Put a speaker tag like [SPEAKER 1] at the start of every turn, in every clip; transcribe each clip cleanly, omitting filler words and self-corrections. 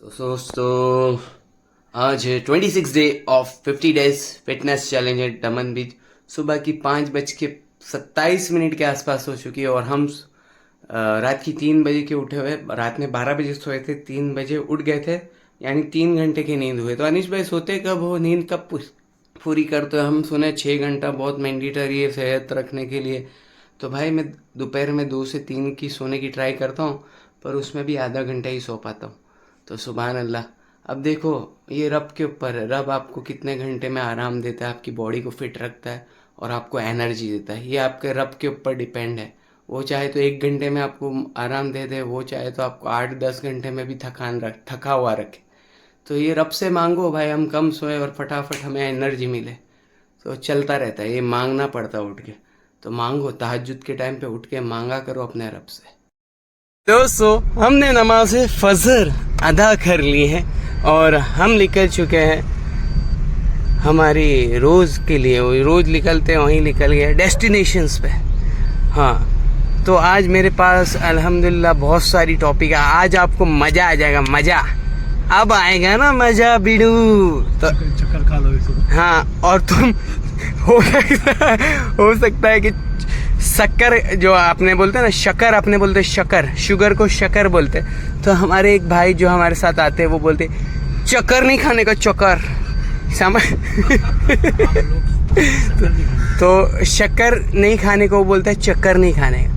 [SPEAKER 1] तो दोस्तों आज है 26 day of 50 days fitness challenge eight दमन बीच। सुबह की 5:27 के आसपास हो चुकी है और हम रात की 3 बजे के उठे हुए। रात में 12 बजे सोए थे, 3 बजे उठ गए थे, यानी 3 घंटे की नींद हुई। तो अनिश भाई सोते कब हो, नींद कब पूरी करते हो? हम सुने 6 घंटा बहुत मैंडेटरी है सेहत रखने के लिए। तो भाई मैं दोपहर में 2 से 3 की सोने की ट्राई करता हूँ, पर उसमें भी आधा घंटा ही सो पाता हूँ। तो सुभान अल्लाह। अब देखो, ये रब के ऊपर है। रब आपको कितने घंटे में आराम देता है, आपकी बॉडी को फिट रखता है और आपको एनर्जी देता है, ये आपके रब के ऊपर डिपेंड है। वो चाहे तो 1 घंटे में आपको आराम दे दे, वो चाहे तो आपको 8-10 घंटे में भी थका हुआ रखे। तो ये रब से मांगो भाई, हम कम सोए और फटाफट हमें एनर्जी मिले। तो चलता रहता है, ये मांगना पड़ता है उठ के। तो मांगो, तहज्जुद के टाइम पे उठ के मांगा करो अपने रब से। दोस्तों, हमने नमाज फजर अदा कर ली है और हम निकल चुके हैं हमारी रोज़ के लिए। वही रोज़ निकलते हैं, वहीं निकल गए डेस्टिनेशंस पे। हाँ, तो आज मेरे पास अल्हम्दुलिल्लाह बहुत सारी टॉपिक है। आज आपको मज़ा आ जाएगा, मज़ा अब आएगा ना, मज़ा बिड़ू। तो
[SPEAKER 2] चक्कर खा लो इसको।
[SPEAKER 1] हाँ, और तुम हो सकता है कि शक्कर, जो आपने बोलते हैं ना शक्कर, आपने बोलते शक्कर, शुगर को शक्कर बोलते। तो हमारे एक भाई जो हमारे साथ आते हैं वो बोलते चक्कर नहीं खाने का, चक्कर समझ। तो शक्कर नहीं खाने को वो बोलता है चक्कर नहीं खाने का।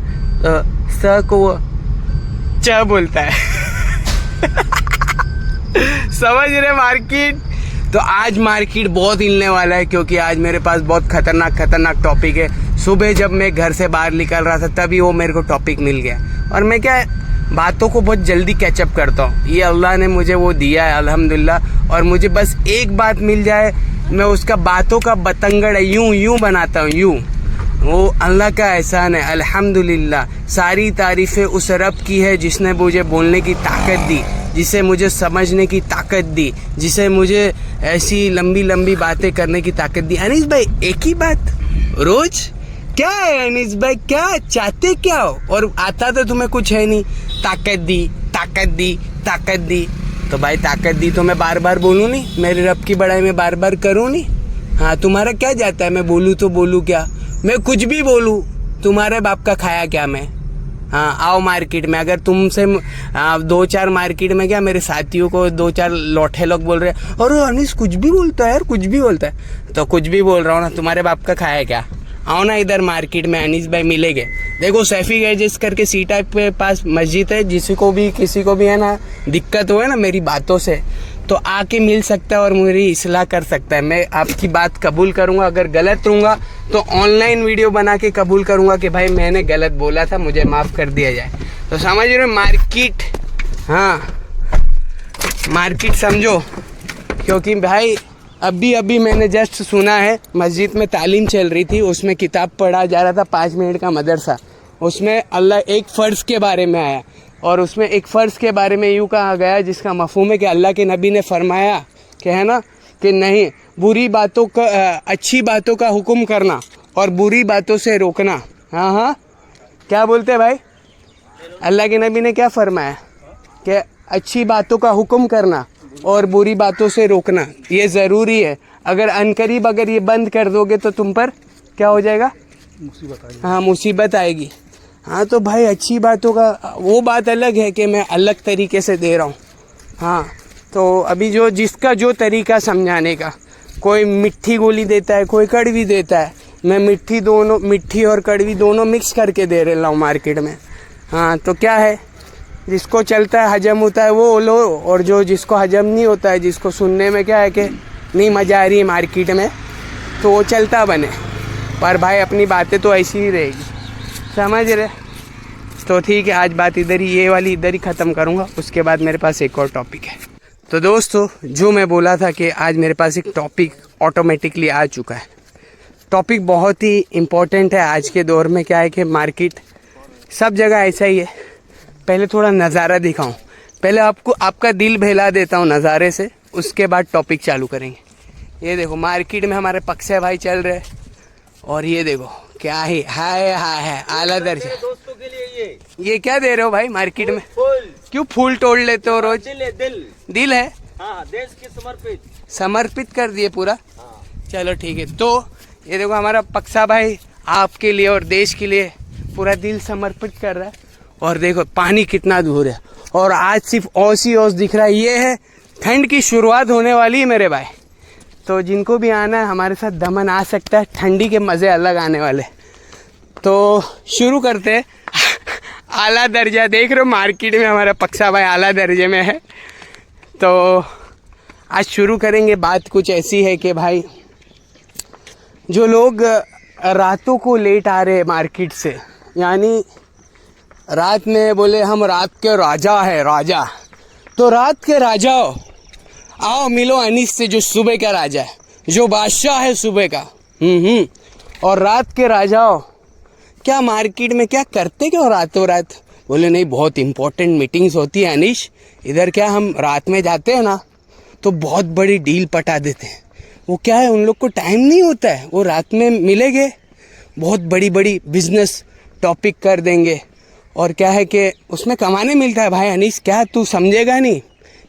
[SPEAKER 1] तो स को वो च बोलता है। समझ रहे मार्केट? तो आज मार्केट बहुत हिलने वाला है, क्योंकि आज मेरे पास बहुत खतरनाक टॉपिक है। सुबह जब मैं घर से बाहर निकल रहा था तभी वो मेरे को टॉपिक मिल गया, और मैं क्या बातों को बहुत जल्दी कैचअप करता हूँ। ये अल्लाह ने मुझे वो दिया है अल्हम्दुलिल्लाह। और मुझे बस एक बात मिल जाए, मैं उसका बातों का बतंगड़ यूं बनाता हूँ, यूं। वो अल्लाह का एहसान है अल्हम्दुलिल्लाह। सारी तारीफ़ें उस रब की है जिसने मुझे बोलने की ताकत दी, जिसे मुझे समझने की ताकत दी, जिसे मुझे ऐसी लंबी बातें करने की ताकत दी। अनीस भाई, एक ही बात रोज क्या है? अनीस भाई क्या चाहते क्या हो? और आता तो तुम्हें कुछ है नहीं। ताकत दी। तो भाई ताकत दी तो मैं बार बार बोलूँ नहीं? मेरे रब की बड़ाई में बार बार करूँ नहीं? हाँ, तुम्हारा क्या जाता है? मैं बोलूँ तो बोलूँ क्या? मैं कुछ भी बोलूँ, तुम्हारे बाप का खाया क्या मैं? हाँ, आओ मार्केट में। अगर तुमसे 2-4 मार्केट में क्या मेरे साथियों को 2-4 लौठे लोग बोल रहे हैं, और अनीस कुछ भी बोलता है यार, कुछ भी बोलता है। तो कुछ भी बोल रहा हूँ ना, तुम्हारे बाप का खाया क्या? आओ ना इधर मार्केट में, अनीस भाई मिलेंगे। देखो, सैफी गैजेस करके सी टाइप के पास मस्जिद है। किसी को भी है ना दिक्कत हो है ना मेरी बातों से, तो आके मिल सकता है और मेरी इस्लाह कर सकता है। मैं आपकी बात कबूल करूँगा, अगर गलत रहूँगा तो ऑनलाइन वीडियो बना के कबूल करूँगा कि भाई मैंने गलत बोला था, मुझे माफ़ कर दिया जाए। तो समझ रहे हो मार्केट? हाँ, मार्केट समझो। क्योंकि भाई अभी मैंने जस्ट सुना है, मस्जिद में तालीम चल रही थी, उसमें किताब पढ़ा जा रहा था, 5 मिनट का मदरसा। उसमें अल्लाह एक फ़र्ज़ के बारे में आया, और उसमें एक फ़र्ज़ के बारे में यूँ कहा गया जिसका मफ़हूम है कि अल्लाह के नबी ने फरमाया कि है ना कि नहीं, बुरी बातों का अच्छी बातों का हुक्म करना और बुरी बातों से रोकना। हाँ, क्या बोलते हैं भाई? अल्लाह के नबी ने क्या फरमाया कि अच्छी बातों का हुक्म करना और बुरी बातों से रोकना, ये ज़रूरी है। अगर अनकरीब अगर ये बंद कर दोगे तो तुम पर क्या हो जाएगा? मुसीबत आएगी। हाँ, मुसीबत आएगी। हाँ, तो भाई अच्छी बातों का वो बात अलग है कि मैं अलग तरीके से दे रहा हूँ। हाँ, तो अभी जिसका जो तरीका समझाने का, कोई मिट्टी गोली देता है, कोई कड़वी देता है। मैं मिट्टी और कड़वी दोनों मिक्स करके दे रहा हूँ मार्केट में। हाँ, तो क्या है, जिसको चलता है हजम होता है वो लो, और जिसको हजम नहीं होता है, जिसको सुनने में क्या है कि नहीं मज़ा आ रही है मार्केट में, तो वो चलता बने। पर भाई अपनी बातें तो ऐसी ही रहेगी, समझ रहे? तो ठीक है, आज बात ये वाली इधर ही ख़त्म करूँगा, उसके बाद मेरे पास एक और टॉपिक है। तो दोस्तों, जो मैं बोला था कि आज मेरे पास एक टॉपिक ऑटोमेटिकली आ चुका है। टॉपिक बहुत ही इम्पोर्टेंट है आज के दौर में। क्या है कि मार्केट सब जगह ऐसा ही है। पहले थोड़ा नज़ारा दिखाऊं, पहले आपका दिल बहला देता हूँ नज़ारे से, उसके बाद टॉपिक चालू करेंगे। ये देखो मार्केट में हमारे पक्षे भाई चल रहे, और ये देखो क्या ही हाय आला दर्जा।
[SPEAKER 2] दोस्तों के लिए ये
[SPEAKER 1] क्या दे रहे हो भाई मार्केट में? क्यों फूल तोड़ लेते हो रोज?
[SPEAKER 2] दिल है, दिल।
[SPEAKER 1] दिल है,
[SPEAKER 2] हाँ, देश के समर्पित।
[SPEAKER 1] समर्पित कर दिए पूरा।
[SPEAKER 2] हाँ।
[SPEAKER 1] चलो ठीक है। तो ये देखो हमारा पक्सा भाई आपके लिए और देश के लिए पूरा दिल समर्पित कर रहा है। और देखो पानी कितना दूर है और आज सिर्फ औस ही औस दिख रहा है। ये है ठंड की शुरुआत होने वाली है मेरे भाई। तो जिनको भी आना है हमारे साथ दमन आ सकता है, ठंडी के मज़े अलग आने वाले। तो शुरू करते हैं। आला दर्जा देख रहे हो, मार्केट में हमारा पक्सा भाई आला दर्जे में है। तो आज शुरू करेंगे। बात कुछ ऐसी है कि भाई जो लोग रातों को लेट आ रहे हैं मार्केट से, यानी रात में बोले हम रात के राजा है, राजा। तो रात के राजाओ आओ मिलो अनीस से, जो सुबह का राजा है, जो बादशाह है सुबह का। और रात के राजाओ क्या मार्केट में क्या करते क्या रातों रात? बोले नहीं, बहुत इंपॉर्टेंट मीटिंग्स होती है अनीश इधर। क्या हम रात में जाते हैं ना तो बहुत बड़ी डील पटा देते हैं। वो क्या है, उन लोग को टाइम नहीं होता है, वो रात में मिलेंगे, बहुत बड़ी बड़ी बिजनेस टॉपिक कर देंगे। और क्या है कि उसमें कमाने मिलता है भाई अनीश। क्या तू समझेगा नहीं,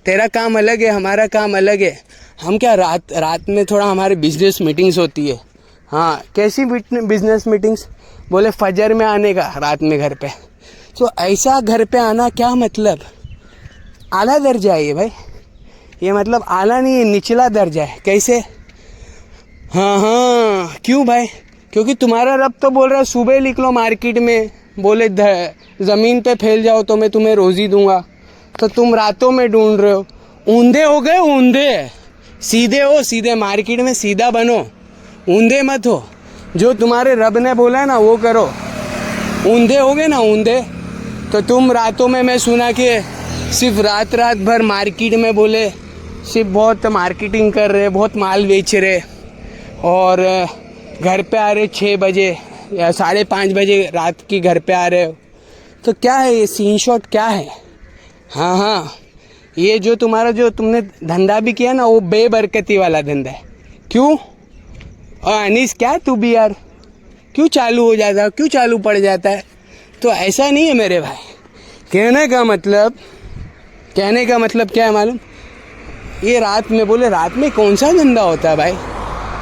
[SPEAKER 1] तेरा काम अलग है, हमारा काम अलग है। हम क्या रात में थोड़ा हमारे बिजनेस मीटिंग्स होती है। हाँ, कैसी बिजनेस मीटिंग्स? बोले फजर में आने का, रात में घर पे। तो ऐसा घर पे आना क्या मतलब? आला दर्जा है ये भाई, ये मतलब आला नहीं है, निचला दर्जा है। कैसे? हाँ, क्यों भाई? क्योंकि तुम्हारा रब तो बोल रहा है सुबह निकलो मार्केट में, बोले ज़मीन पे फैल जाओ तो मैं तुम्हें रोज़ी दूंगा। तो तुम रातों में ढूंढ रहे हो। ऊंधे हो गए, ऊंधे। सीधे हो, सीधे मार्केट में सीधा बनो, ऊंधे मत हो। जो तुम्हारे रब ने बोला है ना वो करो। ऊंधे हो गए ना, ऊंधे। तो तुम रातों में, मैं सुना कि सिर्फ रात भर मार्केट में बोले सिर्फ बहुत मार्केटिंग कर रहे, बहुत माल बेच रहे, और घर पे आ रहे 6 बजे या 5:30 बजे रात की घर पे आ रहे हो। तो क्या है ये सीन शॉट क्या है? हाँ, ये जो तुम्हारा जो तुमने धंधा भी किया ना वो बेबरकती वाला धंधा है। क्यों? और अनीस क्या तू भी यार क्यों चालू हो जाता है, क्यों चालू पड़ जाता है? तो ऐसा नहीं है मेरे भाई। कहने का मतलब क्या है मालूम? ये रात में, बोले रात में कौन सा धंधा होता है भाई?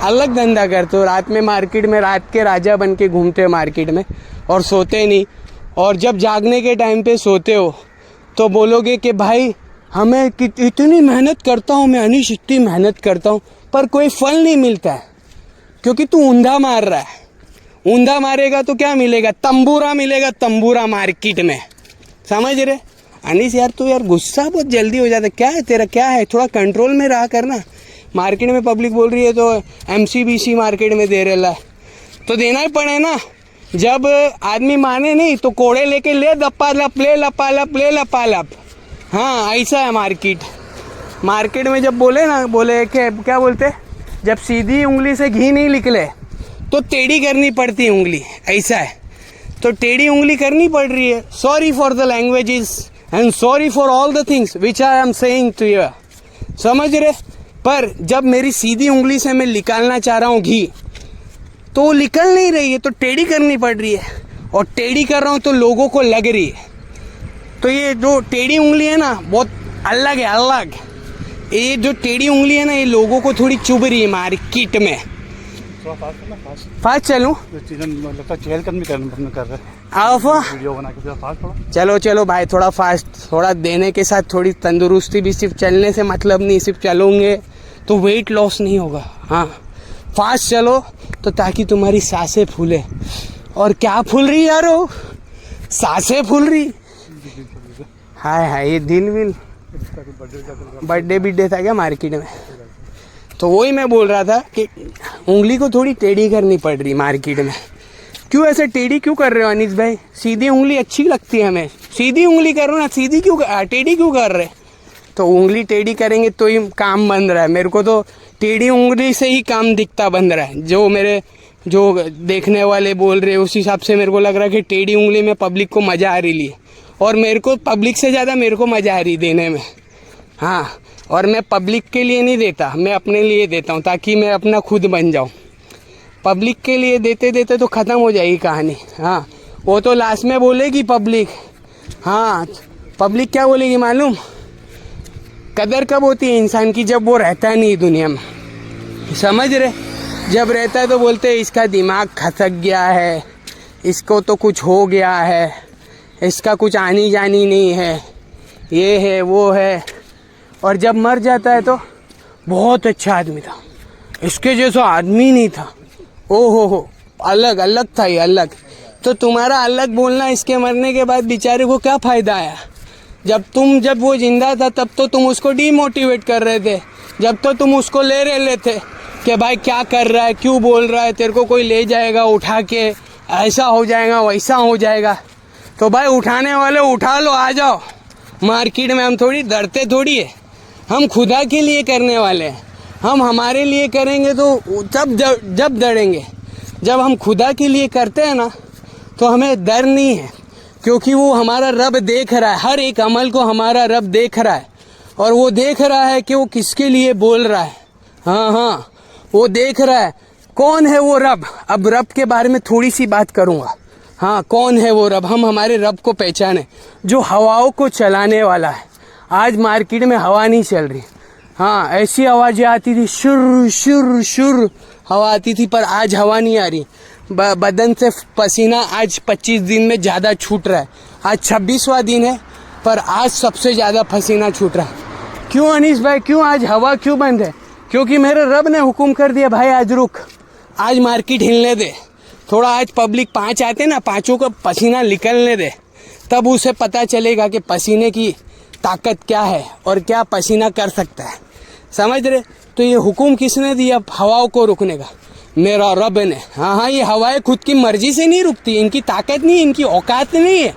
[SPEAKER 1] अलग धंधा करते हो। रात में मार्केट में रात के राजा बन के घूमते हो मार्केट में और सोते नहीं। और जब जागने के टाइम पे सोते हो तो बोलोगे कि भाई हमें इतनी मेहनत करता हूँ मैं अनीश, इतनी मेहनत करता हूँ, पर कोई फल नहीं मिलता है क्योंकि तू ऊंधा मार रहा है। ऊंधा मारेगा तो क्या मिलेगा? तंबूरा मिलेगा, तंबूरा मार्केट में। समझ रहे अनीस? यार तू यार गुस्सा बहुत जल्दी हो जाता है। क्या है तेरा, क्या है? थोड़ा कंट्रोल में रहा करना। मार्केट में पब्लिक बोल रही है तो MCBC मार्केट में दे रहा है तो देना ही पड़े ना। जब आदमी माने नहीं तो कोड़े लेके ले लपालप, ले लपालप, ले लपालप। हाँ, ऐसा है मार्केट में। जब बोले ना, बोले क्या बोलते, जब सीधी उंगली से घी नहीं निकले तो टेढ़ी करनी पड़ती है उंगली। ऐसा है, तो टेढ़ी उंगली करनी पड़ रही है। Sorry for the languages and sorry for all the things which I am saying to you. समझ रहे? पर जब मेरी सीधी उंगली से मैं निकालना चाह रहा हूँ घी तो वो निकल नहीं रही है, तो टेढ़ी करनी पड़ रही है। और टेढ़ी कर रहा हूँ तो लोगों को लग रही है। तो ये जो टेढ़ी उंगली है ना बहुत अलग है, अलग। ये जो टेढ़ी उंगली है ना ये लोगों को थोड़ी चुभ रही है मार्केट में। फास्ट चलूँ? चलो भाई, थोड़ा फास्ट, थोड़ा देने के साथ थोड़ी तंदुरुस्ती भी। सिर्फ चलने से मतलब नहीं, सिर्फ चलोगे तो वेट लॉस नहीं होगा। हाँ, फास्ट चलो तो ताकि तुम्हारी सांसें फूले। और क्या फूल रही यार? वो सांसें फूल रही। हाय, ये दिल विल बर्थडे था क्या मार्केट में? तो वही मैं बोल रहा था कि उंगली को थोड़ी टेढ़ी करनी पड़ रही मार्केट में। क्यों ऐसे टेढ़ी क्यों कर रहे हो अनीस भाई? सीधी उंगली अच्छी लगती है हमें। सीधी उंगली करो ना, सीधी क्यों, टेढ़ी क्यों कर रहे? तो उंगली टेढ़ी करेंगे तो ही काम बन रहा है। मेरे को तो टेढ़ी उंगली से ही काम दिखता बन रहा है। जो देखने वाले बोल रहे उस हिसाब से मेरे को लग रहा है कि टेढ़ी उंगली में पब्लिक को मज़ा आ रही है। और मेरे को पब्लिक से ज़्यादा मेरे को मज़ा आ रही देने में। हाँ, और मैं पब्लिक के लिए नहीं देता, मैं अपने लिए देता हूँ ताकि मैं अपना खुद बन जाऊँ। पब्लिक के लिए देते देते तो ख़त्म हो जाएगी कहानी। हाँ, वो तो लास्ट में बोलेगी पब्लिक, हाँ पब्लिक क्या बोलेगी मालूम? कदर कब होती है इंसान की? जब वो रहता नहीं दुनिया में, समझ रहे? जब रहता है तो बोलते हैं इसका दिमाग खसक गया है, इसको तो कुछ हो गया है, इसका कुछ आनी जानी नहीं है, ये है वो है। और जब मर जाता है तो बहुत अच्छा आदमी था, इसके जैसा आदमी नहीं था, ओ हो, अलग अलग था ये, अलग। तो तुम्हारा अलग बोलना इसके मरने के बाद बेचारे को क्या फ़ायदा आया? जब वो जिंदा था तब तो तुम उसको डीमोटिवेट कर रहे थे, जब तो तुम उसको ले रहे थे कि भाई क्या कर रहा है, क्यों बोल रहा है, तेरे को कोई ले जाएगा उठा के, ऐसा हो जाएगा वैसा हो जाएगा। तो भाई उठाने वाले उठा लो, आ जाओ मार्केट में। हम थोड़ी डरते थोड़ी है, हम खुदा के लिए करने वाले हैं। हम हमारे लिए करेंगे तो जब डरेंगे। जब हम खुदा के लिए करते हैं ना तो हमें डर नहीं है, क्योंकि वो हमारा रब देख रहा है, हर एक अमल को हमारा रब देख रहा है। और वो देख रहा है कि वो किसके लिए बोल रहा है। हाँ, वो देख रहा है। कौन है वो रब? अब रब के बारे में थोड़ी सी बात करूँगा। हाँ, कौन है वो रब? हम हमारे रब को पहचाने, जो हवाओं को चलाने वाला है। आज मार्केट में हवा नहीं चल रही। हाँ, ऐसी आवाज़ें आती थी, शुर शुर शुर हवा आती थी, पर आज हवा नहीं आ रही। बदन से पसीना आज 25 दिन में ज़्यादा छूट रहा है। आज 26वां दिन है, पर आज सबसे ज़्यादा पसीना छूट रहा है। क्यों अनीस भाई, क्यों आज हवा क्यों बंद है? क्योंकि मेरे रब ने हुक्म कर दिया, भाई आज रुक, आज मार्केट हिलने दे थोड़ा। आज पब्लिक 5 आते ना, 5 का पसीना निकलने दे, तब उसे पता चलेगा कि पसीने की ताकत क्या है और क्या पसीना कर सकता है। समझ रहे? तो ये हुक्म किसने दिया हवाओं को रुकने का? मेरा रब ने। हाँ, ये हवाएं खुद की मर्जी से नहीं रुकती, इनकी ताकत नहीं, इनकी औकात नहीं है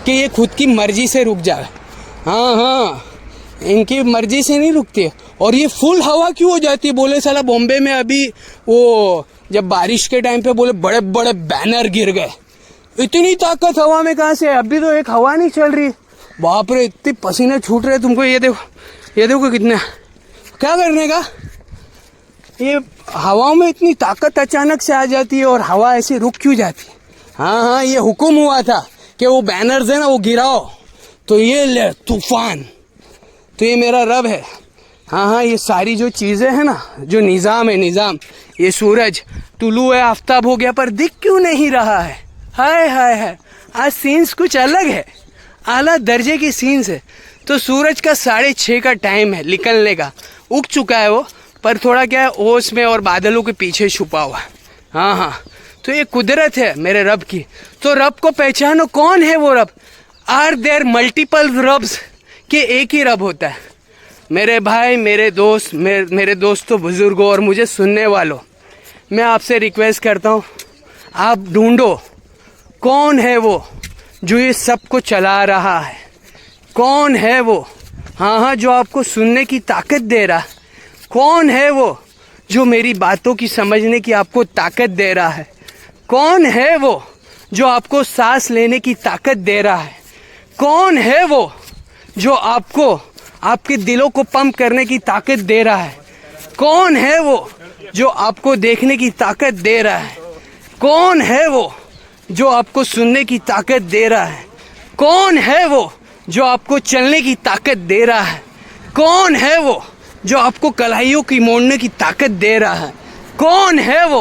[SPEAKER 1] कि ये खुद की मर्जी से रुक जाए। हाँ, इनकी मर्जी से नहीं रुकती है। और ये फुल हवा क्यों हो जाती है? बोले साला बॉम्बे में अभी वो जब बारिश के टाइम पे बोले बड़े बड़े बैनर गिर गए। इतनी ताकत हवा में कहाँ से? अभी तो एक हवा नहीं चल रही। बाप रे, इतने पसीने छूट रहे तुमको। ये देखो कितने, क्या करने का? ये हवाओं में इतनी ताकत अचानक से आ जाती है और हवा ऐसे रुक क्यों जाती है? हाँ, ये हुक्म हुआ था कि वो बैनर्स है ना वो गिराओ, तो ये ले तूफान। तो ये मेरा रब है। हाँ, ये सारी जो चीज़ें हैं ना, जो निज़ाम है, निज़ाम, ये सूरज तुलू है, आफ्ताब हो गया, पर दिख क्यों नहीं रहा है? हाय हाय हाय, आज सीन्स कुछ अलग है, आला दर्जे की सीन्स है। तो सूरज का 6:30 का टाइम है निकलने का, उग चुका है वो, पर थोड़ा क्या है ओस में और बादलों के पीछे छुपा हुआ है। हाँ, तो ये कुदरत है मेरे रब की। तो रब को पहचानो, कौन है वो रब? आर देयर मल्टीपल रब्स के एक ही रब होता है? मेरे भाई, मेरे दोस्त, मेरे दोस्तों, बुजुर्गों और मुझे सुनने वालों, मैं आपसे रिक्वेस्ट करता हूँ, आप ढूंढो कौन है वो जो ये सब को चला रहा है। कौन है वो? हाँ, जो आपको सुनने की ताकत दे रहा है। कौन है वो जो मेरी बातों की समझने की आपको ताकत दे रहा है? कौन है वो जो आपको सांस लेने की ताकत दे रहा है? कौन है वो जो आपको आपके दिलों को पंप करने की ताकत दे रहा है? कौन है वो जो आपको देखने की ताकत दे रहा है? कौन है वो जो आपको सुनने की ताकत दे रहा है? कौन है वो जो आपको चलने की ताकत दे रहा है? कौन है वो जो आपको कलाइयों की मोड़ने की ताकत दे रहा है? कौन है वो?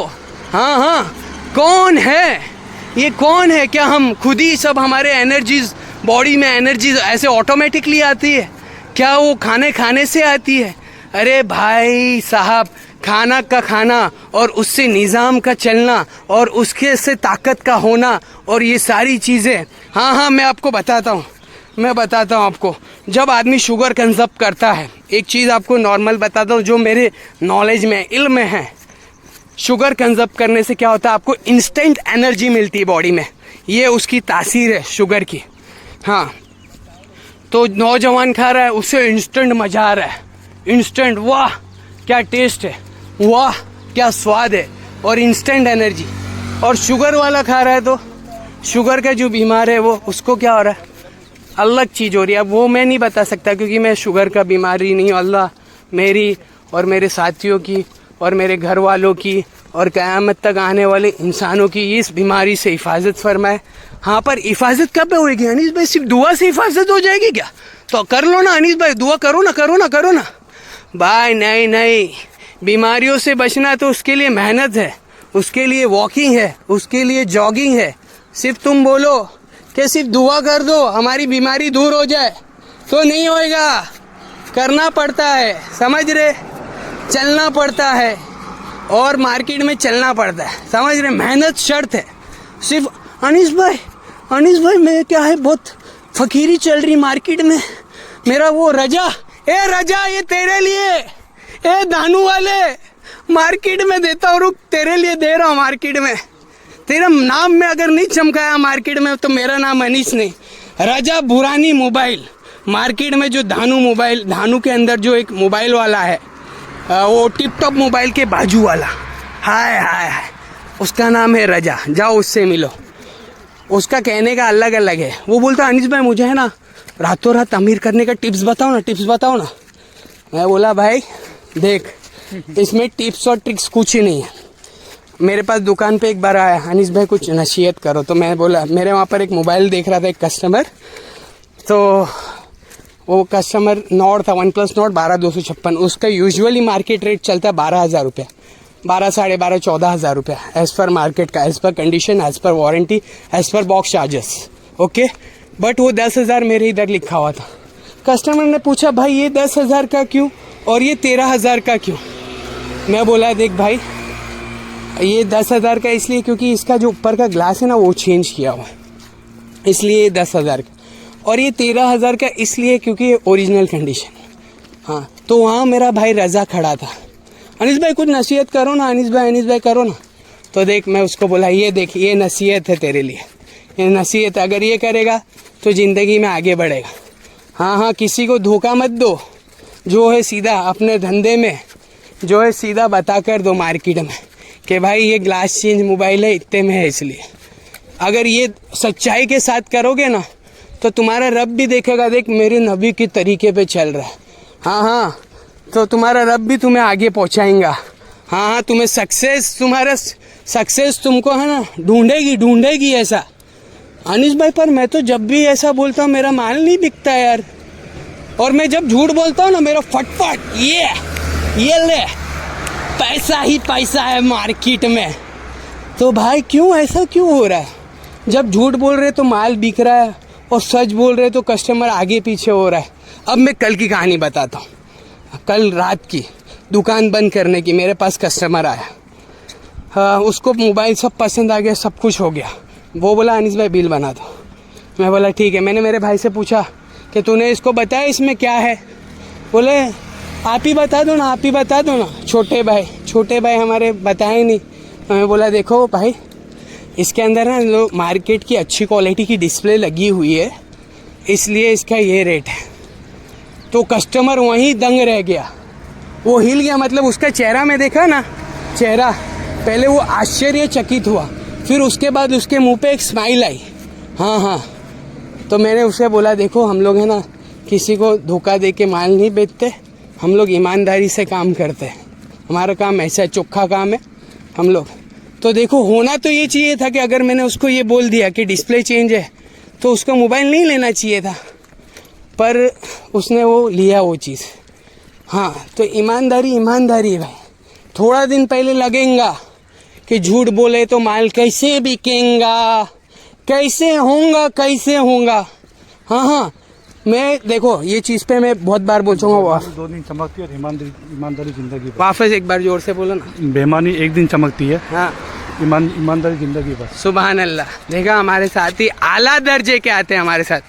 [SPEAKER 1] हाँ, कौन है? ये कौन है? क्या हम खुद ही सब, हमारे एनर्जीज, बॉडी में एनर्जीज ऐसे ऑटोमेटिकली आती है? क्या वो खाने से आती है? अरे भाई साहब, खाना का खाना और उससे निज़ाम का चलना और उसके से ताकत का होना और ये सारी चीज़ें, हाँ, मैं आपको बताता हूँ, मैं बताता हूँ आपको। जब आदमी शुगर कंज्यूम करता है, एक चीज़ आपको नॉर्मल बताता हूँ जो मेरे नॉलेज में, इल्म में है। शुगर कंज्यूम करने से क्या होता है? आपको इंस्टेंट एनर्जी मिलती है बॉडी में, ये उसकी तासीर है शुगर की। हाँ, तो नौजवान खा रहा है, उससे इंस्टेंट मज़ा आ रहा है, इंस्टेंट, वाह क्या टेस्ट है, वाह क्या स्वाद है, और इंस्टेंट एनर्जी। और शुगर वाला खा रहा है तो शुगर का जो बीमार है वो, उसको क्या हो रहा है? अलग चीज़ हो रही है। अब वो मैं नहीं बता सकता क्योंकि मैं शुगर का बीमारी नहीं हूँ। अल्लाह मेरी और मेरे साथियों की और मेरे घर वालों की और क़यामत तक आने वाले इंसानों की इस बीमारी से हिफाजत फरमाए। हाँ, पर हिफाजत कब होएगी अनीस भाई? सिर्फ दुआ से हिफाजत हो जाएगी क्या? तो कर लो ना अनीस भाई, दुआ करो ना भाई। नहीं, बीमारियों से बचना तो उसके लिए मेहनत है, उसके लिए वॉकिंग है, उसके लिए जॉगिंग है। सिर्फ तुम बोलो कि सिर्फ दुआ कर दो हमारी बीमारी दूर हो जाए, तो नहीं होएगा। करना पड़ता है, समझ रहे? चलना पड़ता है और मार्केट में चलना पड़ता है, समझ रहे? मेहनत शर्त है। सिर्फ अनीस भाई मैं क्या है, बहुत फकीरी चल रही मार्केट में। मेरा वो रजा ये तेरे लिए, ए दानू वाले मार्केट में देता हूँ, रुक तेरे लिए दे रहा हूँ मार्केट में। तेरा नाम में अगर नहीं चमकाया मार्केट में तो मेरा नाम अनीस नहीं। रजा बुरानी मोबाइल मार्केट में, जो धानू के अंदर जो एक मोबाइल वाला है, वो टिप टॉप मोबाइल के बाजू वाला, हाय उसका नाम है रजा। जाओ उससे मिलो। उसका कहने का अलग है। वो बोलता अनीस भाई मुझे है ना रातों रात अमीर करने का टिप्स बताओ ना। मैं बोला भाई देख, इसमें टिप्स और ट्रिक्स कुछ ही नहीं है। मेरे पास दुकान पे एक बार आया, अनीस भाई कुछ नसीहत करो। तो मैं बोला, मेरे वहाँ पर एक मोबाइल देख रहा था एक कस्टमर, तो वो कस्टमर नॉट था, OnePlus Nord 12,256। उसका यूजुअली मार्केट रेट चलता है 12,000 रुपये, 12, 12,500, 14,000 रुपये, एज़ पर मार्केट का, as per condition, as per warranty, as per box charges. Okay, but वो 10,000 मेरे इधर लिखा हुआ था। कस्टमर ने पूछा भाई ये 10,000 का क्यों और ये 13,000 का क्यों? मैं बोला देख भाई, ये 10,000 का इसलिए क्योंकि इसका जो ऊपर का ग्लास है ना वो चेंज किया हुआ है, इसलिए 10,000 का। और ये 13,000 का इसलिए क्योंकि ओरिजिनल कंडीशन। हाँ, तो वहाँ मेरा भाई रज़ा खड़ा था। अनीस भाई कुछ नसीहत करो ना, अनीस भाई करो ना। तो देख, मैं उसको बोला ये देख, ये नसीहत है तेरे लिए, ये नसीहत है, अगर ये करेगा तो ज़िंदगी में आगे बढ़ेगा। हाँ, किसी को धोखा मत दो, जो है सीधा अपने धंधे में, जो है सीधा बता कर दो मार्केट में कि भाई ये ग्लास चेंज मोबाइल है, इतने में है। इसलिए अगर ये सच्चाई के साथ करोगे ना तो तुम्हारा रब भी देखेगा, देख मेरे नबी के तरीके पे चल रहा है। हाँ, तो तुम्हारा रब भी तुम्हें आगे पहुँचाएगा। हाँ, तुम्हें सक्सेस तुमको है ना ढूंढेगी ऐसा। अनीस भाई पर मैं तो जब भी ऐसा बोलता हूँ मेरा माल नहीं बिकता यार, और मैं जब झूठ बोलता हूँ ना मेरा फटफट ये ले पैसा ही पैसा है मार्केट में। तो भाई क्यों ऐसा क्यों हो रहा है? जब झूठ बोल रहे तो माल बिक रहा है और सच बोल रहे तो कस्टमर आगे पीछे हो रहा है। अब मैं कल की कहानी बताता हूँ। कल रात की दुकान बंद करने की मेरे पास कस्टमर आया। हाँ, उसको मोबाइल सब पसंद आ गया, सब कुछ हो गया। वो बोला अनीस भाई बिल बना दो। मैं बोला ठीक है। मैंने मेरे भाई से पूछा कि तूने इसको बताया इसमें क्या है? बोले आप ही बता दो ना। छोटे भाई हमारे बताए नहीं। मैं बोला देखो भाई, इसके अंदर ना लोग मार्केट की अच्छी क्वालिटी की डिस्प्ले लगी हुई है, इसलिए इसका ये रेट है। तो कस्टमर वहीं दंग रह गया, वो हिल गया। मतलब उसका चेहरा में देखा ना, चेहरा पहले वो आश्चर्यचकित हुआ, फिर उसके बाद उसके मुंह पे एक स्माइल आई। हाँ। तो मैंने उसे बोला देखो, हम लोग है ना किसी को धोखा दे के माल नहीं बेचते, हम लोग ईमानदारी से काम करते हैं। हमारा काम ऐसा चोखा काम है हम लोग। तो देखो, होना तो ये चाहिए था कि अगर मैंने उसको ये बोल दिया कि डिस्प्ले चेंज है तो उसको मोबाइल नहीं लेना चाहिए था, पर उसने वो लिया वो चीज़। हाँ, तो ईमानदारी है भाई। थोड़ा दिन पहले लगेगा कि झूठ बोले तो माल कैसे बिकेगा, कैसे होगा। हाँ, मैं देखो ये चीज़ पे मैं बहुत बार बोल चुका।
[SPEAKER 3] 2 दिन चमकती है और ईमानदारी जिंदगी।
[SPEAKER 1] वापस एक बार जोर से बोलो ना।
[SPEAKER 3] बेईमानी एक दिन चमकती है,
[SPEAKER 1] हाँ,
[SPEAKER 3] ईमानदारी जिंदगी बस।
[SPEAKER 1] सुभान अल्लाह। देखा, हमारे साथ ही आला दर्जे के आते हैं हमारे साथ,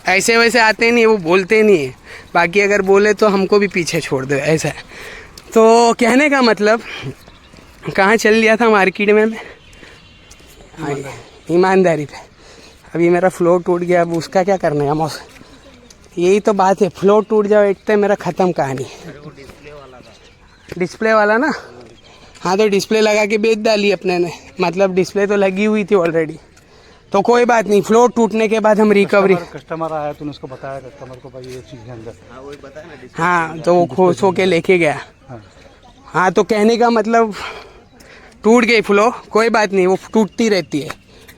[SPEAKER 1] ऐसे वैसे आते नहीं, वो बोलते नहीं है। बाकी अगर बोले तो हमको भी पीछे छोड़ दो, ऐसा है। तो कहने का मतलब कहाँ चल लिया था मार्केट में मैं? ईमानदारी पे। अभी मेरा फ्लो टूट गया, अब उसका क्या करना है मौसम। यही तो बात है, फ्लो टूट जाओ इतने मेरा ख़त्म कहानी। डिस्प्ले वाला ना? हाँ, तो डिस्प्ले लगा के बेच डाली अपने ने, मतलब डिस्प्ले तो लगी हुई थी ऑलरेडी। तो कोई बात नहीं, फ्लो टूटने के बाद हम रिकवरी।
[SPEAKER 3] कस्टमर आया तो उसको बताया कस्टमर को भाई ये चीज़ है अंदर।
[SPEAKER 1] हाँ, तो वो खुश होके लेके गया। हाँ, तो कहने का मतलब टूट गई फ्लो, कोई बात नहीं, वो टूटती रहती है,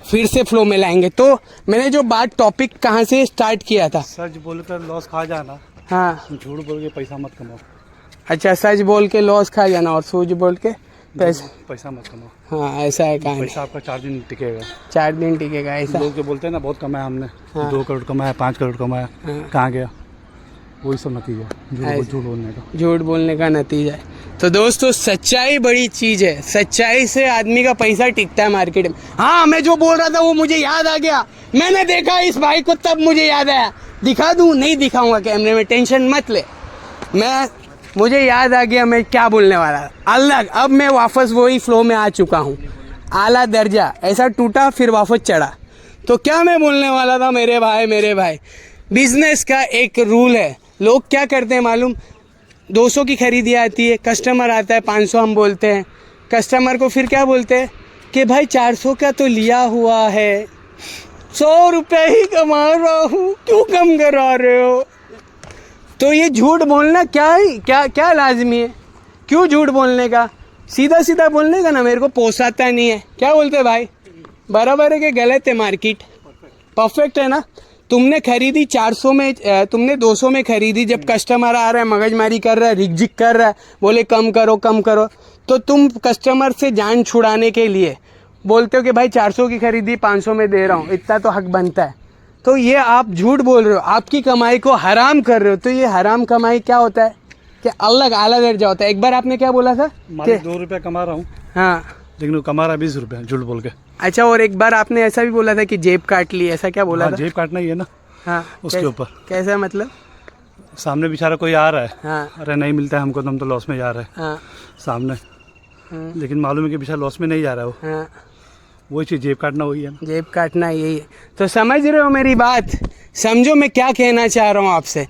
[SPEAKER 1] फिर से फ्लो में लाएंगे। तो मैंने जो बात टॉपिक कहाँ से स्टार्ट किया था,
[SPEAKER 3] सच बोलकर लॉस खा जाना,
[SPEAKER 1] हाँ
[SPEAKER 3] झूठ बोल के पैसा मत कमाओ।
[SPEAKER 1] अच्छा, सच बोल के लॉस खा जाना और झूठ बोल के
[SPEAKER 3] पैसा मत कमाओ।
[SPEAKER 1] हाँ ऐसा है कहानी,
[SPEAKER 3] पैसा आपका 4 दिन टिकेगा।
[SPEAKER 1] 4 दिन टिकेगा ऐसा।
[SPEAKER 3] लोग जो बोलते हैं ना बहुत कमाया हमने,
[SPEAKER 1] हाँ।
[SPEAKER 3] 2 करोड़ कमाया, 5 करोड़ कमाया,
[SPEAKER 1] हाँ।
[SPEAKER 3] कहाँ गया? वही सब नतीजा झूठ बोलने का।
[SPEAKER 1] झूठ बोलने का नतीजा है। तो दोस्तों सच्चाई बड़ी चीज है, सच्चाई से आदमी का पैसा टिकता है मार्केट में। हाँ मैं जो बोल रहा था वो मुझे याद आ गया, मैंने देखा इस भाई को तब मुझे याद आया। दिखा दूं? नहीं दिखाऊंगा कैमरे में, टेंशन मत ले। मुझे याद आ गया मैं क्या बोलने वाला अलग। अब मैं वापस वही फ्लो में आ चुका हूँ, आला दर्जा ऐसा टूटा फिर वापस चढ़ा। तो क्या मैं बोलने वाला था मेरे भाई, बिजनेस का एक रूल है। लोग क्या करते हैं मालूम, 200 की खरीदी आती है, कस्टमर आता है 500 हम बोलते हैं, कस्टमर को फिर क्या बोलते हैं कि भाई 400 का तो लिया हुआ है, 100 रुपये ही कमा रहा हूँ, क्यों कम करा रहे हो? तो ये झूठ बोलना क्या लाजमी है? क्यों झूठ बोलने का? सीधा बोलने का ना, मेरे को पोसाता नहीं है। क्या बोलते भाई, बराबर है कि गलत है? मार्केट परफेक्ट है ना? तुमने खरीदी 400 में, तुमने 200 में खरीदी, जब कस्टमर आ रहा है मगजमारी कर रहा है, रिकझिक कर रहा है, बोले कम करो, तो तुम कस्टमर से जान छुड़ाने के लिए बोलते हो कि भाई 400 की खरीदी 500 में दे रहा हूँ, इतना तो हक बनता है। तो ये आप झूठ बोल रहे हो, आपकी कमाई को हराम कर रहे हो। तो ये हराम कमाई क्या होता है कि अलग आला दर्जा होता है। एक बार आपने क्या बोला था,
[SPEAKER 3] 2 रुपया कमा रहा हूँ,
[SPEAKER 1] हाँ
[SPEAKER 3] लेकिन वो कमा रहा है 20 रुपया झूठ बोल के।
[SPEAKER 1] अच्छा, और एक बार आपने ऐसा भी बोला था कि जेब काट ली, ऐसा क्या बोला था?
[SPEAKER 3] जेब काटना ही है ना।
[SPEAKER 1] हाँ,
[SPEAKER 3] उसके ऊपर
[SPEAKER 1] कैसा मतलब?
[SPEAKER 3] सामने बेचारा कोई आ रहा है,
[SPEAKER 1] हाँ
[SPEAKER 3] अरे नहीं मिलता है हमको तो हम तो लॉस में जा रहे हैं,
[SPEAKER 1] हाँ
[SPEAKER 3] सामने, लेकिन मालूम है कि बेचारा लॉस में नहीं जा रहा है वो।
[SPEAKER 1] हाँ,
[SPEAKER 3] वही चीज़ जेब काटना वही है ना।
[SPEAKER 1] जेब काटना यही है। तो समझ रहे हो मेरी बात? समझो मैं क्या कहना चाह रहा हूँ आपसे।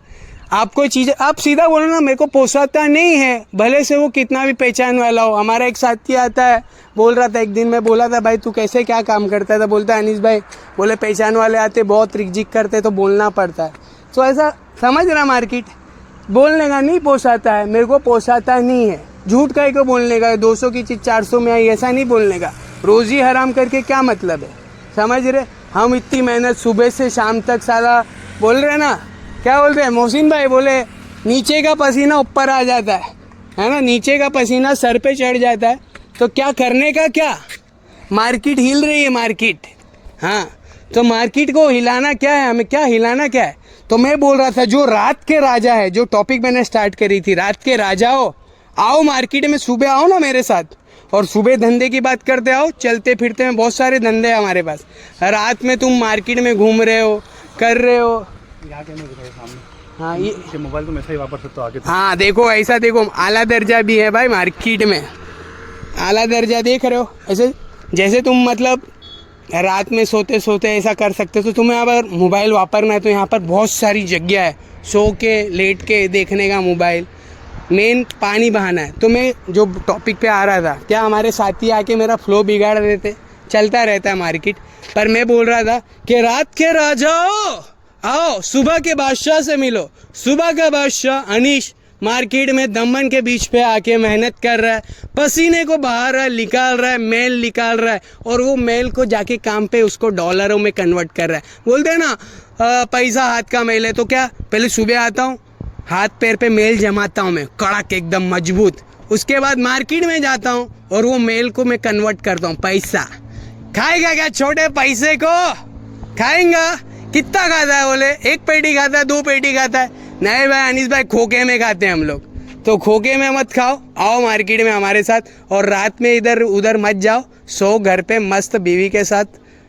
[SPEAKER 1] आपको चीज़ें आप सीधा बोलो ना, मेरे को पोसाता नहीं है, भले से वो कितना भी पहचान वाला हो। हमारा एक साथी आता है, बोल रहा था एक दिन, मैं बोला था भाई तू कैसे क्या काम करता था, बोलता है अनीस भाई, बोले पहचान वाले आते बहुत रिकझिक करते तो बोलना पड़ता है। तो ऐसा समझ रहा, मार्केट बोलने का नहीं पोसाता है, मेरे को पोसाता नहीं है। झूठ कहीं को बोलने का, 200 की चीज़ 400 में आई ऐसा नहीं बोलने का। रोज़ी हराम करके क्या मतलब है? समझ रहे? हम इतनी मेहनत सुबह से शाम तक सारा बोल रहे ना, क्या बोल रहे हैं मोहसिन भाई, बोले नीचे का पसीना ऊपर आ जाता है ना, नीचे का पसीना सर पे चढ़ जाता है। तो क्या करने का, क्या मार्केट हिल रही है मार्केट, हाँ तो मार्केट को हिलाना क्या है, हमें क्या हिलाना क्या है? तो मैं बोल रहा था जो रात के राजा है, जो टॉपिक मैंने स्टार्ट करी थी, रात के राजा हो, आओ मार्केट में, सुबह आओ ना मेरे साथ, और सुबह धंधे की बात करते आओ। चलते फिरते में बहुत सारे धंधे हैं हमारे पास। रात में तुम मार्केट में घूम रहे हो, कर रहे हो,
[SPEAKER 3] यहाँ के सामने,
[SPEAKER 1] हाँ ये
[SPEAKER 3] मोबाइल तो मैं सही वापर सकता हूँ आगे।
[SPEAKER 1] हाँ देखो, ऐसा देखो, आला दर्जा भी है भाई मार्केट में, आला दर्जा देख रहे हो। ऐसे जैसे तुम मतलब रात में सोते सोते ऐसा कर सकते हो, तो तुम्हें अगर मोबाइल वापरना है तो यहाँ पर बहुत सारी जगह है, सो के लेट के देखने का मोबाइल। मेन पानी बहाना है। तो मैं जो टॉपिक पे आ रहा था, क्या हमारे साथी आके मेरा फ्लो बिगाड़ रहे थे, चलता रहता है मार्केट, पर मैं बोल रहा था कि रात के राजा आओ, सुबह के बादशाह से मिलो। सुबह का बादशाह अनीश मार्केट में दमन के बीच पे आके मेहनत कर रहा है, पसीने को बाहर निकाल रहा है, मेल निकाल रहा है, और वो मेल को जाके काम पे उसको डॉलरों में कन्वर्ट कर रहा है। बोलते हैं ना पैसा हाथ का मेल है। तो क्या, पहले सुबह आता हूँ, हाथ पैर पे मेल जमाता हूँ मैं कड़क एकदम मजबूत, उसके बाद मार्केट में जाता हूँ और वो मेल को मैं कन्वर्ट करता हूँ पैसा। खाएगा क्या छोटे पैसे को? खाएंगा? कितना खाता है? बोले 1 पेटी खाता है, 2 पेटी खाता है। नहीं भाई अनीस भाई, खोखे में खाते हैं हम लोग। तो खोखे में मत खाओ, आओ मार्केट में हमारे साथ, और रात में इधर उधर मत जाओ, सो घर पे मस्त बीवी के साथ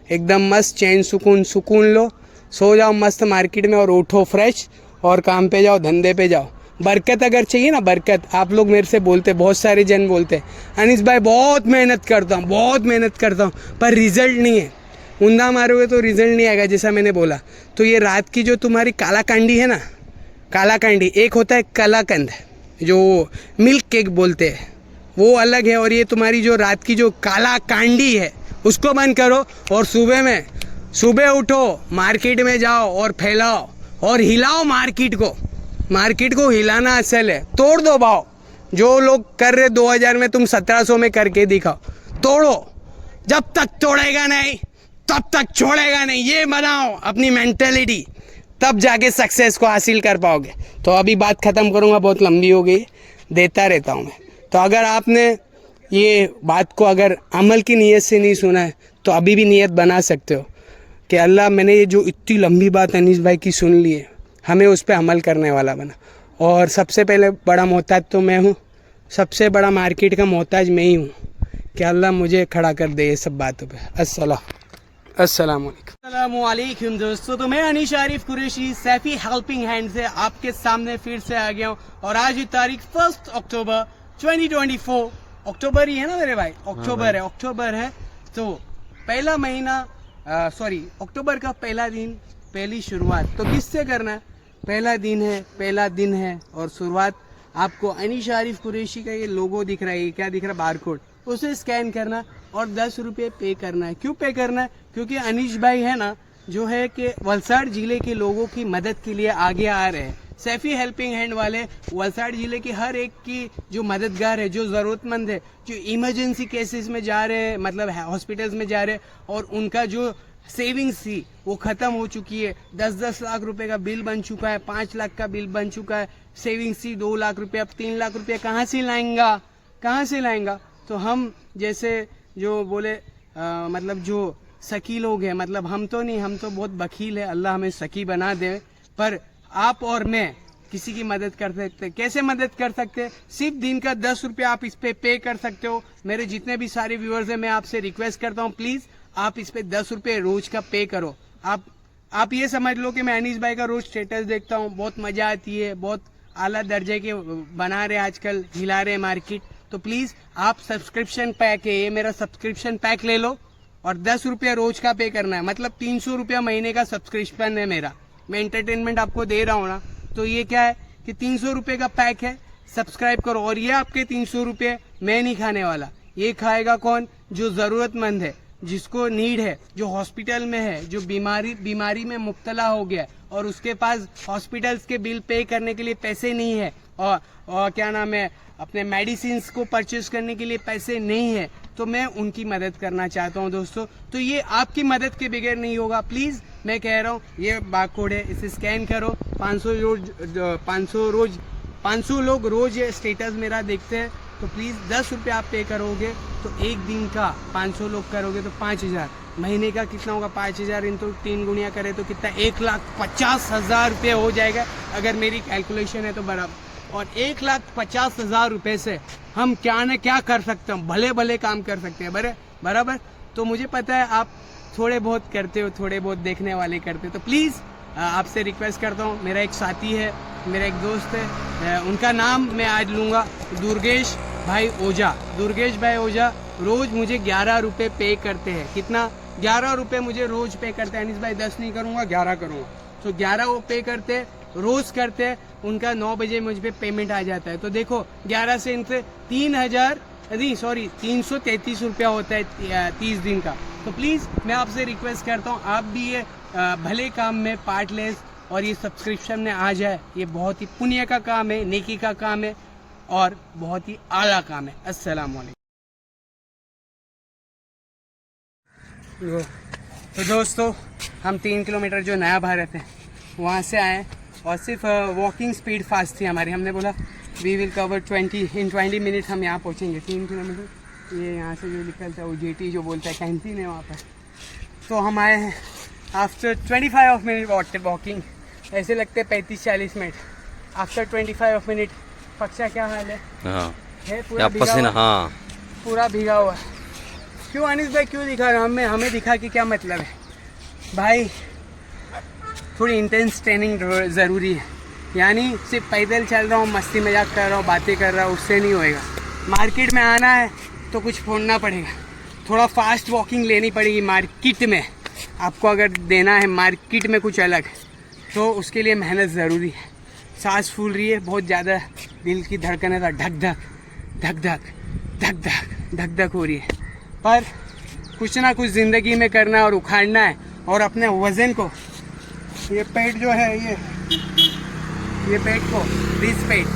[SPEAKER 1] एकदम मस्त चैन सुकून लो, सो जाओ मस्त मार्केट में, और उठो फ्रेश और काम पे जाओ, धंधे पे जाओ। बरकत अगर चाहिए ना, बरकत, आप लोग मेरे से बोलते, बहुत सारे जन बोलते अनीस भाई बहुत मेहनत करता हूँ पर रिजल्ट नहीं है। ऊंधा मारोगे तो रिजल्ट नहीं आएगा, जैसा मैंने बोला। तो ये रात की जो तुम्हारी काला कांडी है ना, काला कांडी, एक होता है कलाकंद जो मिल्क केक बोलते हैं, वो अलग है, और ये तुम्हारी जो रात की जो काला कांडी है उसको बंद करो, और सुबह उठो, मार्केट में जाओ और फैलाओ और हिलाओ मार्केट को हिलाना असल है। तोड़ दो भाव, जो लोग कर रहे 2000 में तुम 1700 में करके दिखाओ। तोड़ो, जब तक तोड़ेगा नहीं तब तक छोड़ेगा नहीं, ये बनाओ अपनी मेंटेलिटी, तब जाके सक्सेस को हासिल कर पाओगे। तो अभी बात ख़त्म करूँगा, बहुत लंबी हो गई, देता रहता हूँ मैं। तो अगर आपने ये बात को अगर अमल की नीयत से नहीं सुना है तो अभी भी नीयत बना सकते हो कि अल्लाह मैंने ये जो इतनी लंबी बात अनीस भाई की सुन ली है, हमें उस पर अमल करने वाला बना। और सबसे पहले बड़ा मोहताज तो मैं हूँ, सबसे बड़ा मार्केट का मोहताज मैं ही हूँ कि अल्लाह मुझे खड़ा कर दे ये सब बातों पे। अस्सलाम वालेकुम दोस्तों, तो मैं अनीश आरिफ कुरैशी सैफी हेल्पिंग हैंड से आपके सामने फिर से आ गया हूँ। और आज की तारीख 1 अक्टूबर 2024, अक्टूबर ही है ना मेरे भाई, अक्टूबर है। तो पहला महीना अक्टूबर का पहला दिन, पहली शुरुआत तो किससे करना है? पहला दिन है और शुरुआत आपको अनीश आरिफ कुरैशी का ये लोगो दिख रहा है, क्या दिख रहा है, बारकोड, उसे स्कैन करना और 10 रुपये पे करना है। क्यों पे करना है? क्योंकि अनीश भाई है ना, जो है कि वलसाड़ जिले के लोगों की मदद के लिए आगे आ रहे हैं। सैफी हेल्पिंग हैंड वाले वलसाड़ जिले के हर एक की जो मददगार है, जो ज़रूरतमंद है, जो इमरजेंसी केसेस में जा रहे हैं, मतलब हॉस्पिटल्स में जा रहे हैं और उनका जो सेविंग्स थी वो ख़त्म हो चुकी है। 10-10 लाख रुपए का बिल बन चुका है, 5 लाख का बिल बन चुका है, सेविंग्स थी 2 लाख रुपये, अब 3 लाख रुपये कहाँ से लाएंगा? तो हम जैसे जो बोले मतलब जो सकी लोग हैं, मतलब हम तो नहीं, हम तो बहुत बखील है, अल्लाह हमें सकी बना दे। पर आप और मैं किसी की मदद कर सकते हैं। कैसे मदद कर सकते हैं? सिर्फ दिन का 10 रुपये आप इस पे कर सकते हो। मेरे जितने भी सारे व्यूअर्स हैं, मैं आपसे रिक्वेस्ट करता हूँ, प्लीज़ आप इस पे 10 रुपये रोज का पे करो। आप ये समझ लो कि मैं अनीस भाई का रोज स्टेटस देखता हूँ, बहुत मजा आती है, बहुत आला दर्जे के बना रहे आजकल, हिला रहे मार्केट। तो प्लीज़ आप सब्सक्रिप्शन पैक है, ये मेरा सब्सक्रिप्शन पैक ले लो और 10 रुपये रोज का पे करना है, मतलब 300 रुपया महीने का सब्सक्रिप्शन है मेरा। मैं एंटरटेनमेंट आपको दे रहा हूँ ना, तो ये क्या है कि 300 रुपये का पैक है, सब्सक्राइब करो। और ये आपके 300 रुपये मैं नहीं खाने वाला, ये खाएगा कौन? जो ज़रूरतमंद है, जिसको नीड है, जो हॉस्पिटल में है, जो बीमारी में मुब्तला हो गया और उसके पास हॉस्पिटल्स के बिल पे करने के लिए पैसे नहीं है और क्या नाम है, अपने मेडिसिन को परचेज करने के लिए पैसे नहीं है, तो मैं उनकी मदद करना चाहता हूं दोस्तों। तो ये आपकी मदद के बगैर नहीं होगा। प्लीज़ मैं कह रहा हूँ, ये बारकोड है, इसे स्कैन करो। 500 लोग रोज ये स्टेटस मेरा देखते हैं, तो प्लीज़ 10 रुपये आप पे करोगे तो एक दिन का 500 लोग करोगे तो 5000, महीने का कितना होगा? 5000 इनटू 3 गुणिया करें तो कितना? 1,50,000 रुपये हो जाएगा अगर मेरी कैलकुलेशन है तो बराबर। और 1,50,000 रुपये से हम क्या न क्या कर सकते हैं, भले भले काम कर सकते हैं, बराबर। तो मुझे पता है आप थोड़े बहुत करते हो, थोड़े बहुत देखने वाले करते हो, तो प्लीज़ आपसे रिक्वेस्ट करता हूँ। मेरा एक साथी है, मेरा एक दोस्त है, उनका नाम मैं आज लूँगा, दुर्गेश भाई ओझा रोज़ मुझे 11 रुपये पे करते हैं। कितना? 11 रुपये मुझे रोज़ पे करते हैं। अनीस भाई 10 नहीं करूँगा, 11 करूँगा। तो 11 वो पे करते हैं, रोज़ करते हैं, उनका 9 बजे मुझ पे पेमेंट आ जाता है। तो देखो 11 से इनसे 333 रुपया होता है 30 दिन का। तो प्लीज़ मैं आपसे रिक्वेस्ट करता हूँ, आप भी ये भले काम में पार्ट लें और ये सब्सक्रिप्शन में आ जाए। ये बहुत ही पुण्य का काम है, नेकी का काम है और बहुत ही आला काम है। अस्सलाम वालेकुम। तो दोस्तों, हम 3 किलोमीटर जो नया भारत है वहाँ से आए और सिर्फ वॉकिंग स्पीड फास्ट थी हमारी। हमने बोला वी विल कवर 20 मिनट हम यहाँ पहुँचेंगे। 3 किलोमीटर ये यहाँ से जो निकलता है वो जेटी जो बोलता है कैंटीन है वहाँ पर। तो हम आए हैं आफ्टर 25 मिनट वॉकिंग, ऐसे लगते 35-40 मिनट। आफ्टर 25 मिनट पक्षा क्या हाल है?
[SPEAKER 4] हाँ,
[SPEAKER 1] है पूरा भीगा हुआ।
[SPEAKER 4] हाँ,
[SPEAKER 1] पूरा भीगा हुआ। क्यों अनीस भाई क्यों दिखा रहे हो? हमें दिखा के क्या मतलब है भाई? थोड़ी इंटेंस ट्रेनिंग ज़रूरी है। यानी सिर्फ पैदल चल रहा हूँ, मस्ती मजाक कर रहा हूँ, बातें कर रहा हूँ, उससे नहीं होएगा। मार्केट में आना है तो कुछ फोड़ना पड़ेगा, थोड़ा फास्ट वॉकिंग लेनी पड़ेगी मार्केट में। आपको अगर देना है मार्केट में कुछ अलग, तो उसके लिए मेहनत ज़रूरी है। सांस फूल रही है बहुत ज़्यादा, दिल की धड़कनें धक धक धक धक धक धक धक धक हो रही है। पर कुछ ना कुछ ज़िंदगी में करना है और उखाड़ना है और अपने वज़न को, ये पेट जो है ये पेट को, दिस पेट,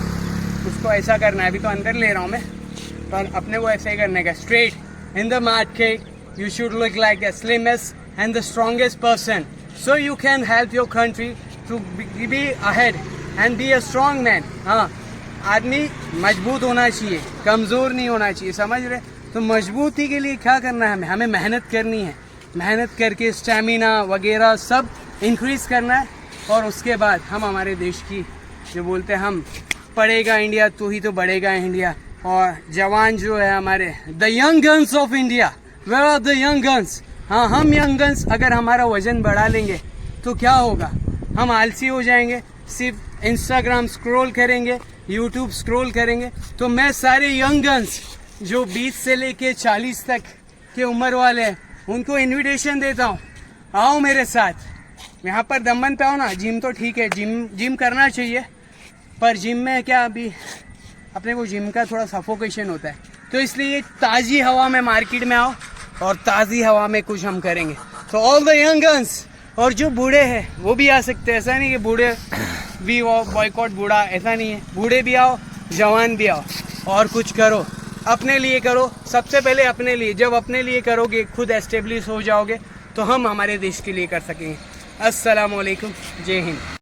[SPEAKER 1] उसको ऐसा करना है। अभी तो अंदर ले रहा हूँ मैं, पर अपने को ऐसे ही करने का, straight in the market, you should look like the slimmest and the strongest person. So you can help your country to be ahead and be a strong man. हाँ, आदमी मजबूत होना चाहिए, कमज़ोर नहीं होना चाहिए, समझ रहे? तो मजबूती के लिए क्या करना है हमें मेहनत करनी है, मेहनत करके स्टैमिना वगैरह सब इंक्रीज़ करना है, और उसके बाद हम हमारे देश की जो बोलते हैं हम पढ़ेगा इंडिया तो ही तो बढ़ेगा इंडिया। और जवान जो है हमारे the young guns of India, where are the young guns? हाँ, हम यंग गन्स अगर हमारा वज़न बढ़ा लेंगे तो क्या होगा? हम आलसी हो जाएंगे, सिर्फ इंस्टाग्राम स्क्रॉल करेंगे, यूट्यूब स्क्रॉल करेंगे। तो मैं सारे यंग गन्स जो 20 से लेके 40 तक के उम्र वाले हैं उनको इनविटेशन देता हूँ, आओ मेरे साथ यहाँ पर दमन पे आओ ना। जिम तो ठीक है, जिम करना चाहिए, पर जिम में क्या अभी अपने को जिम का थोड़ा सफोकेशन होता है, तो इसलिए ताज़ी हवा में मार्केट में आओ और ताज़ी हवा में कुछ हम करेंगे। तो ऑल द यंग गन्स, और जो बूढ़े हैं वो भी आ सकते हैं, ऐसा नहीं कि बूढ़े भी बॉयकॉट बूढ़ा, ऐसा नहीं है, बूढ़े भी आओ, जवान भी आओ, और कुछ करो, अपने लिए करो। सबसे पहले अपने लिए, जब अपने लिए करोगे, खुद एस्टेब्लिश हो जाओगे, तो हम हमारे देश के लिए कर सकेंगे। अस्सलाम वालेकुम, जय हिंद।